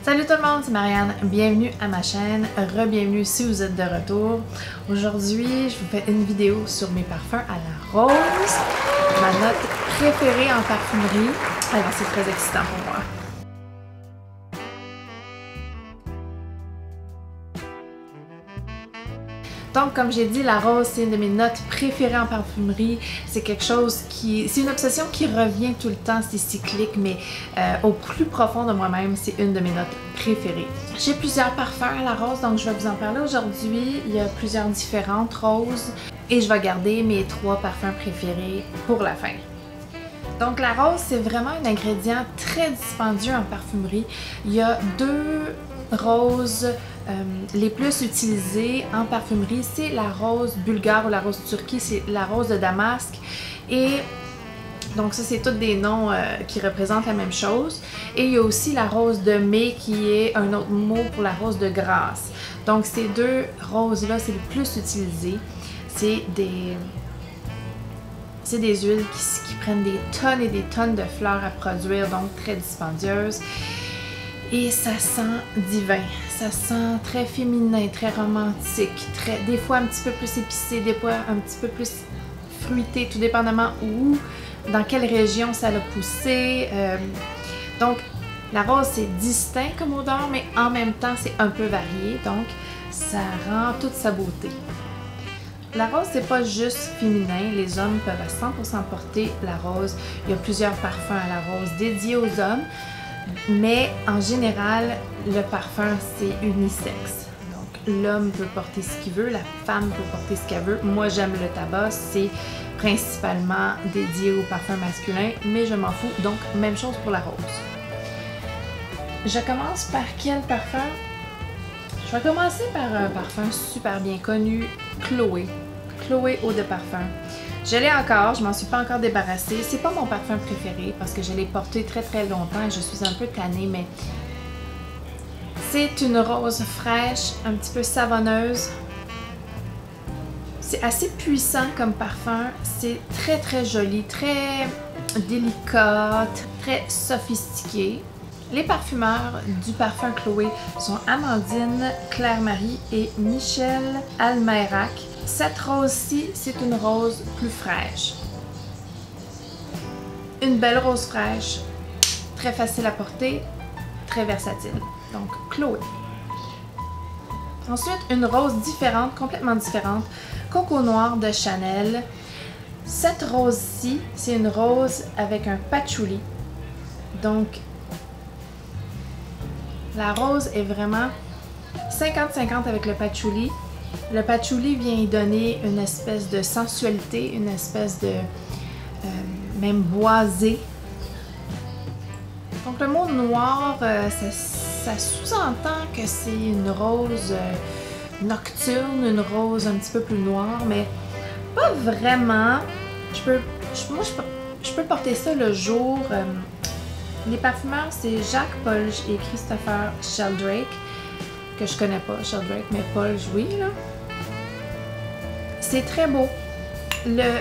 Salut tout le monde, c'est Marianne. Bienvenue à ma chaîne. Re-bienvenue si vous êtes de retour. Aujourd'hui, je vous fais une vidéo sur mes parfums à la rose, ma note préférée en parfumerie. Alors, c'est très excitant pour moi. Donc, comme j'ai dit, la rose, c'est une de mes notes préférées en parfumerie. C'est quelque chose qui... C'est une obsession qui revient tout le temps, c'est cyclique, mais au plus profond de moi-même, c'est une de mes notes préférées. J'ai plusieurs parfums à la rose, donc je vais vous en parler aujourd'hui. Il y a plusieurs différentes roses et je vais garder mes 3 parfums préférés pour la fin. Donc la rose, c'est vraiment un ingrédient très dispendieux en parfumerie. Il y a 2 roses les plus utilisées en parfumerie. C'est la rose bulgare ou la rose turquie, c'est la rose de Damasque. Et donc ça, c'est tous des noms qui représentent la même chose. Et il y a aussi la rose de mai qui est un autre mot pour la rose de Grasse. Donc ces 2 roses-là, c'est le plus utilisé. C'est des huiles qui prennent des tonnes et des tonnes de fleurs à produire, donc très dispendieuses. Et ça sent divin, ça sent très féminin, très romantique, des fois un petit peu plus épicé, des fois un petit peu plus fruité, tout dépendamment où, dans quelle région ça l'a poussé. Donc la rose, c'est distinct comme odeur, mais en même temps c'est un peu varié, donc ça rend toute sa beauté. La rose, c'est pas juste féminin, les hommes peuvent à 100% porter la rose. Il y a plusieurs parfums à la rose dédiés aux hommes, mais en général, le parfum, c'est unisexe. Donc l'homme peut porter ce qu'il veut, la femme peut porter ce qu'elle veut. Moi, j'aime le tabac, c'est principalement dédié au parfum masculin, mais je m'en fous, donc même chose pour la rose. Je commence par quel parfum? Je vais commencer par un parfum super bien connu, Chloé. Chloé Eau de Parfum. Je l'ai encore, je m'en suis pas encore débarrassée. C'est pas mon parfum préféré parce que je l'ai porté très longtemps et je suis un peu tannée, mais c'est une rose fraîche, un petit peu savonneuse. C'est assez puissant comme parfum. C'est très joli, très délicat, très sophistiqué. Les parfumeurs du parfum Chloé sont Amandine Claire-Marie et Michel Almeyrac. Cette rose-ci, c'est une rose plus fraîche. Une belle rose fraîche, très facile à porter, très versatile. Donc, Chloé. Ensuite, une rose différente, complètement différente, Coco Noir de Chanel. Cette rose-ci, c'est une rose avec un patchouli. Donc, la rose est vraiment 50-50 avec le patchouli. Le patchouli vient y donner une espèce de sensualité, une espèce de même boisé. Donc le mot noir, ça sous-entend que c'est une rose nocturne, une rose un petit peu plus noire, mais pas vraiment. Je peux porter ça le jour. Les parfumeurs, c'est Jacques Polge et Christopher Sheldrake, que je connais pas, Sheldrake, mais Polge, oui, là. C'est très beau.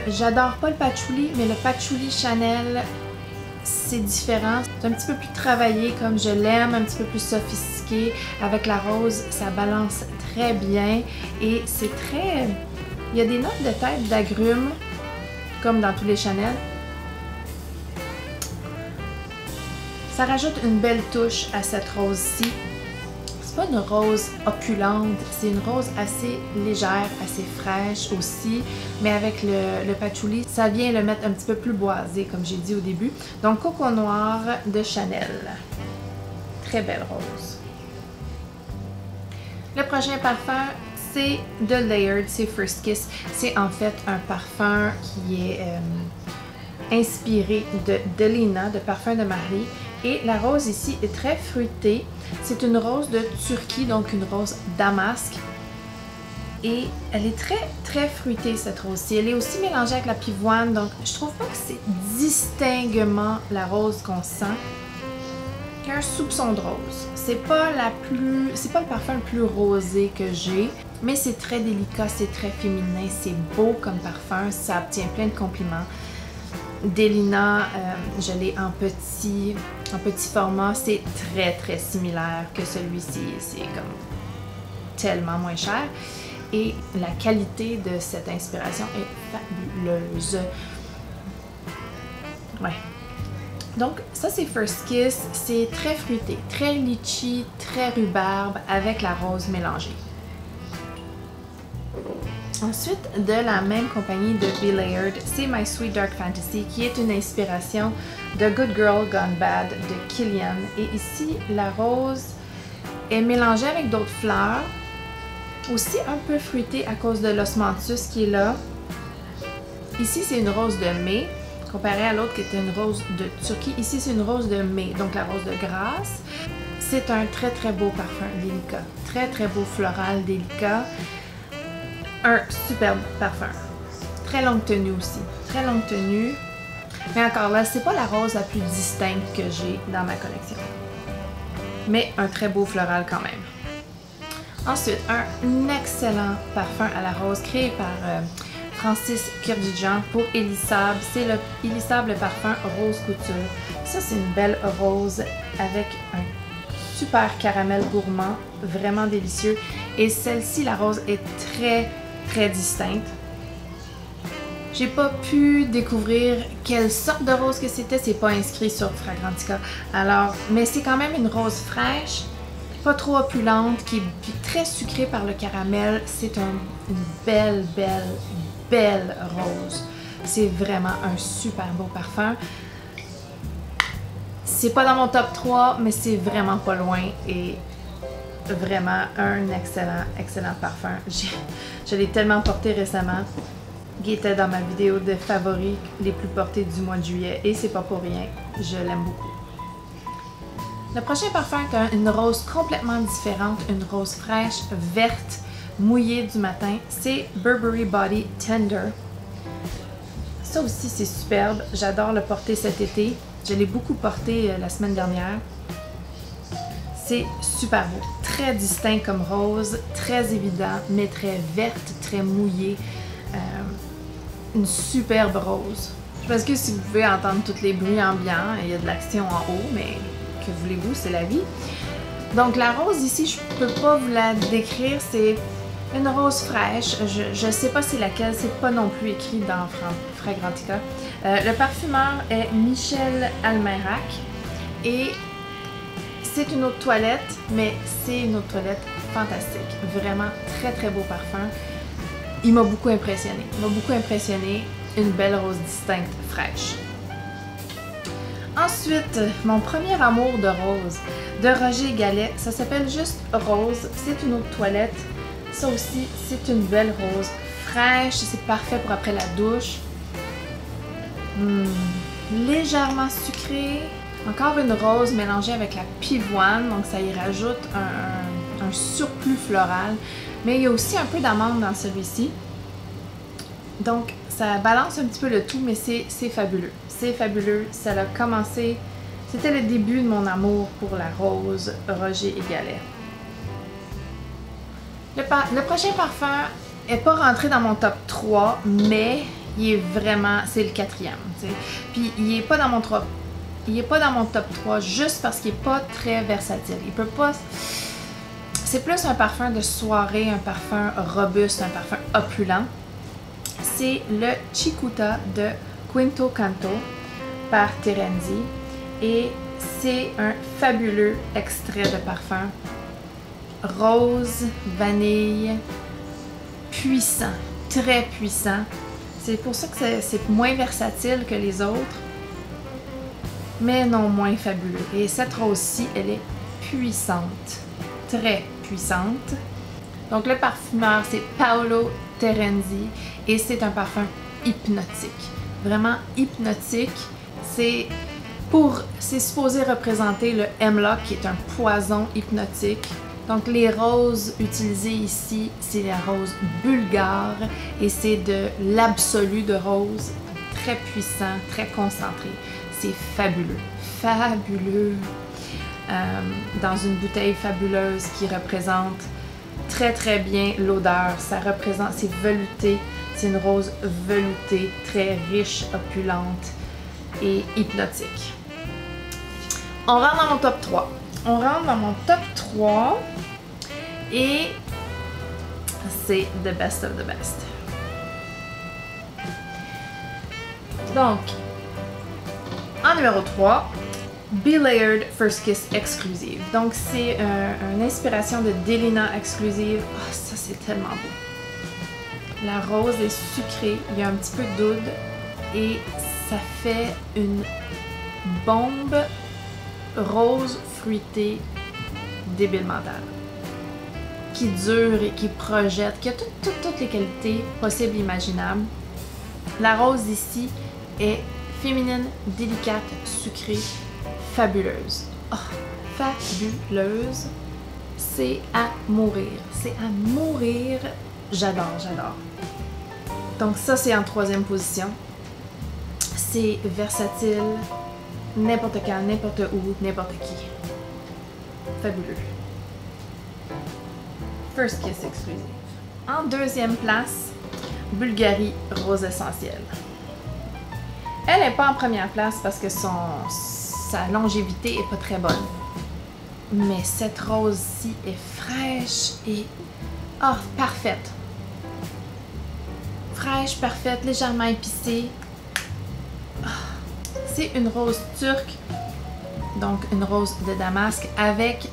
J'adore pas le patchouli, mais le patchouli Chanel, c'est différent. C'est un petit peu plus travaillé comme je l'aime, un petit peu plus sophistiqué. Avec la rose, ça balance très bien et c'est très... Il y a des notes de tête d'agrumes, comme dans tous les Chanel. Ça rajoute une belle touche à cette rose-ci. C'est pas une rose opulente, c'est une rose assez légère, assez fraîche aussi, mais avec le patchouli, ça vient le mettre un petit peu plus boisé, comme j'ai dit au début. Donc, Coco Noir de Chanel. Très belle rose. Le prochain parfum, c'est The Layered, c'est First Kiss. C'est en fait un parfum qui est inspiré de Delina, de Parfum de Marie. Et la rose ici est très fruitée. C'est une rose de Turquie, donc une rose Damasque. Et elle est très fruitée, cette rose-ci. Elle est aussi mélangée avec la pivoine, donc je trouve pas que c'est distinctement la rose qu'on sent. Il y a un soupçon de rose. C'est pas le parfum le plus rosé que j'ai, mais c'est très délicat, c'est très féminin, c'est beau comme parfum, ça obtient plein de compliments. Delina, je l'ai en petit, en petit format, c'est très similaire que celui-ci. C'est comme tellement moins cher. Et la qualité de cette inspiration est fabuleuse. Ouais. Donc, ça c'est First Kiss. C'est très fruité, très litchi, très rhubarbe avec la rose mélangée. Ensuite, de la même compagnie de Be Layered, c'est My Sweet Dark Fantasy qui est une inspiration de Good Girl Gone Bad de Kilian. Et ici, la rose est mélangée avec d'autres fleurs, aussi un peu fruitée à cause de l'osmanthus qui est là. Ici, c'est une rose de mai, comparée à l'autre qui était une rose de Turquie. Ici, c'est une rose de mai, donc la rose de grâce. C'est un très beau parfum délicat, très beau floral délicat. Un superbe parfum. Très longue tenue aussi. Très longue tenue. Mais encore là, c'est pas la rose la plus distincte que j'ai dans ma collection. Mais un très beau floral quand même. Ensuite, un excellent parfum à la rose créé par Francis Kurkdjian pour Elissable. C'est le Elissable parfum Rose Couture. Ça, c'est une belle rose avec un super caramel gourmand, vraiment délicieux. Et celle-ci, la rose, est très distincte. J'ai pas pu découvrir quelle sorte de rose que c'était, c'est pas inscrit sur Fragrantica. Alors, mais c'est quand même une rose fraîche, pas trop opulente, qui est très sucrée par le caramel. C'est une belle rose. C'est vraiment un super beau parfum. C'est pas dans mon top 3, mais c'est vraiment pas loin et vraiment un excellent parfum. Je l'ai tellement porté récemment. Il était dans ma vidéo de favoris les plus portés du mois de juillet et c'est pas pour rien. Je l'aime beaucoup. Le prochain parfum est une rose complètement différente, une rose fraîche, verte, mouillée du matin. C'est Burberry Body Tender. Ça aussi, c'est superbe. J'adore le porter cet été. Je l'ai beaucoup porté la semaine dernière. C'est super beau. Très distinct comme rose, très évident, mais très verte, très mouillée. Une superbe rose. Parce que si vous pouvez entendre tous les bruits ambiants, il y a de l'action en haut, mais que voulez-vous, c'est la vie. Donc la rose ici, je peux pas vous la décrire, c'est une rose fraîche. Je sais pas c'est laquelle, c'est pas non plus écrit dans Fragrantica. Le parfumeur est Michel Almeyrac et c'est une eau de toilette, mais c'est une eau de toilette fantastique. Vraiment très beau parfum. Il m'a beaucoup impressionné. Une belle rose distincte, fraîche. Ensuite, mon premier amour de rose, de Roger Gallet. Ça s'appelle juste Rose. C'est une eau de toilette. Ça aussi, c'est une belle rose fraîche. C'est parfait pour après la douche. Légèrement sucrée. Encore une rose mélangée avec la pivoine. Donc, ça y rajoute un surplus floral. Mais il y a aussi un peu d'amande dans celui-ci. Donc, ça balance un petit peu le tout, mais c'est fabuleux. C'est fabuleux. Ça a commencé... C'était le début de mon amour pour la rose Roger et Gallet. Le prochain parfum n'est pas rentré dans mon top 3, mais il est vraiment... C'est le 4e. T'sais. Puis, il n'est pas dans mon top... Il n'est pas dans mon top 3 juste parce qu'il n'est pas très versatile. Il peut pas... C'est plus un parfum de soirée, un parfum robuste, un parfum opulent. C'est le Cicuta de Quinto Canto par Terenzi et c'est un fabuleux extrait de parfum. Rose, vanille, puissant, très puissant. C'est pour ça que c'est moins versatile que les autres, mais non moins fabuleux. Et cette rose-ci, elle est puissante, très puissante. Donc le parfumeur, c'est Paolo Terenzi et c'est un parfum hypnotique. Vraiment hypnotique. C'est supposé représenter le hemlock qui est un poison hypnotique. Donc les roses utilisées ici, c'est la rose bulgare et c'est de l'absolu de rose. Très puissant, très concentré. C'est fabuleux. Fabuleux. Dans une bouteille fabuleuse qui représente très bien l'odeur. Ça représente, c'est velouté, c'est une rose veloutée, très riche, opulente et hypnotique. On rentre dans mon top 3. On rentre dans mon top 3 et c'est the best of the best. Donc, en numéro 3, Be Layered First Kiss Exclusive. Donc, c'est une inspiration de Delina Exclusive. Oh, ça, c'est tellement beau. La rose est sucrée, il y a un petit peu d'oud et ça fait une bombe rose fruitée débile mentale. Qui dure et qui projette, qui a toutes les qualités possibles et imaginables. La rose ici est féminine, délicate, sucrée, fabuleuse. Oh, fabuleuse. C'est à mourir. C'est à mourir. J'adore, j'adore. Donc ça, c'est en 3e position. C'est versatile, n'importe quand, n'importe où, n'importe qui. Fabuleux. First Kiss exclusive. En 2e place, Bulgari Rose Essentielle. Elle n'est pas en première place parce que sa longévité est pas très bonne. Mais cette rose-ci est fraîche et parfaite. Fraîche, parfaite, légèrement épicée. C'est une rose turque, donc une rose de Damasque avec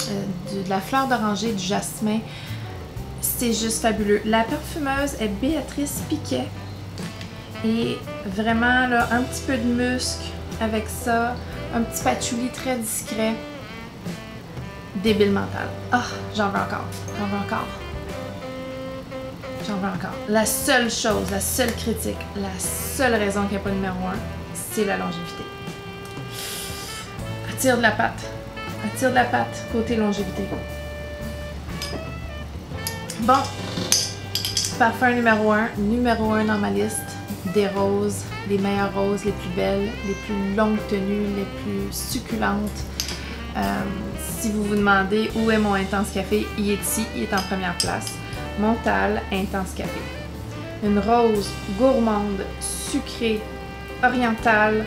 de la fleur d'oranger, du jasmin. C'est juste fabuleux. La parfumeuse est Béatrice Piquet. Et vraiment, là, un petit peu de musc avec ça. Un petit patchouli très discret. Débile mental. J'en veux encore. J'en veux encore. J'en veux encore. La seule chose, la seule critique, la seule raison qu'il n'y a pas de numéro 1, c'est la longévité. Attire de la patte. Attire de la patte côté longévité. Bon. Parfum numéro 1. Numéro 1 dans ma liste. Des roses. Les meilleures roses, les plus belles, les plus longues tenues, les plus succulentes. Si vous vous demandez où est mon Intense Café, il est ici, il est en première place. Montal Intense Café. Une rose gourmande, sucrée, orientale,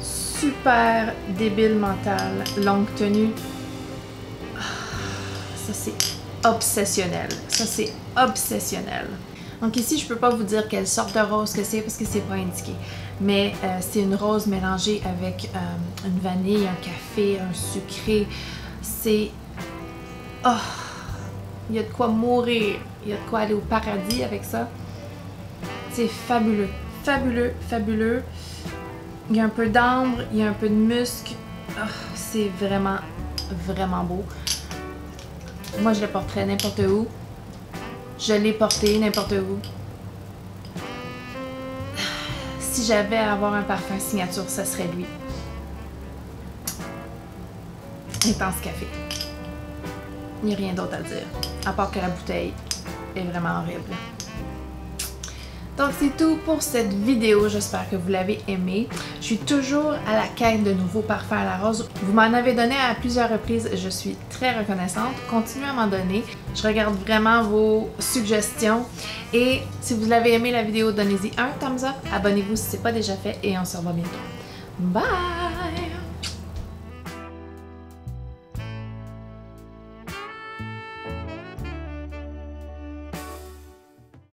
super débile mentale, longue tenue. Ça c'est obsessionnel. Ça c'est obsessionnel. Donc ici, je peux pas vous dire quelle sorte de rose que c'est parce que c'est pas indiqué. Mais c'est une rose mélangée avec une vanille, un café, un sucré. C'est... il y a de quoi mourir. Il y a de quoi aller au paradis avec ça. C'est fabuleux. Fabuleux, fabuleux. Il y a un peu d'ambre, il y a un peu de musc. C'est vraiment, vraiment beau. Moi, je le porterais n'importe où. Je l'ai porté n'importe où. Si j'avais à avoir un parfum signature, ça serait lui. Intense Café. Il n'y a rien d'autre à dire. À part que la bouteille est vraiment horrible. Donc c'est tout pour cette vidéo, j'espère que vous l'avez aimée. Je suis toujours à la quête de nouveaux parfums à la rose. Vous m'en avez donné à plusieurs reprises, je suis très reconnaissante. Continuez à m'en donner, je regarde vraiment vos suggestions. Et si vous avez aimé la vidéo, donnez-y un thumbs up, abonnez-vous si ce n'est pas déjà fait et on se revoit bientôt. Bye!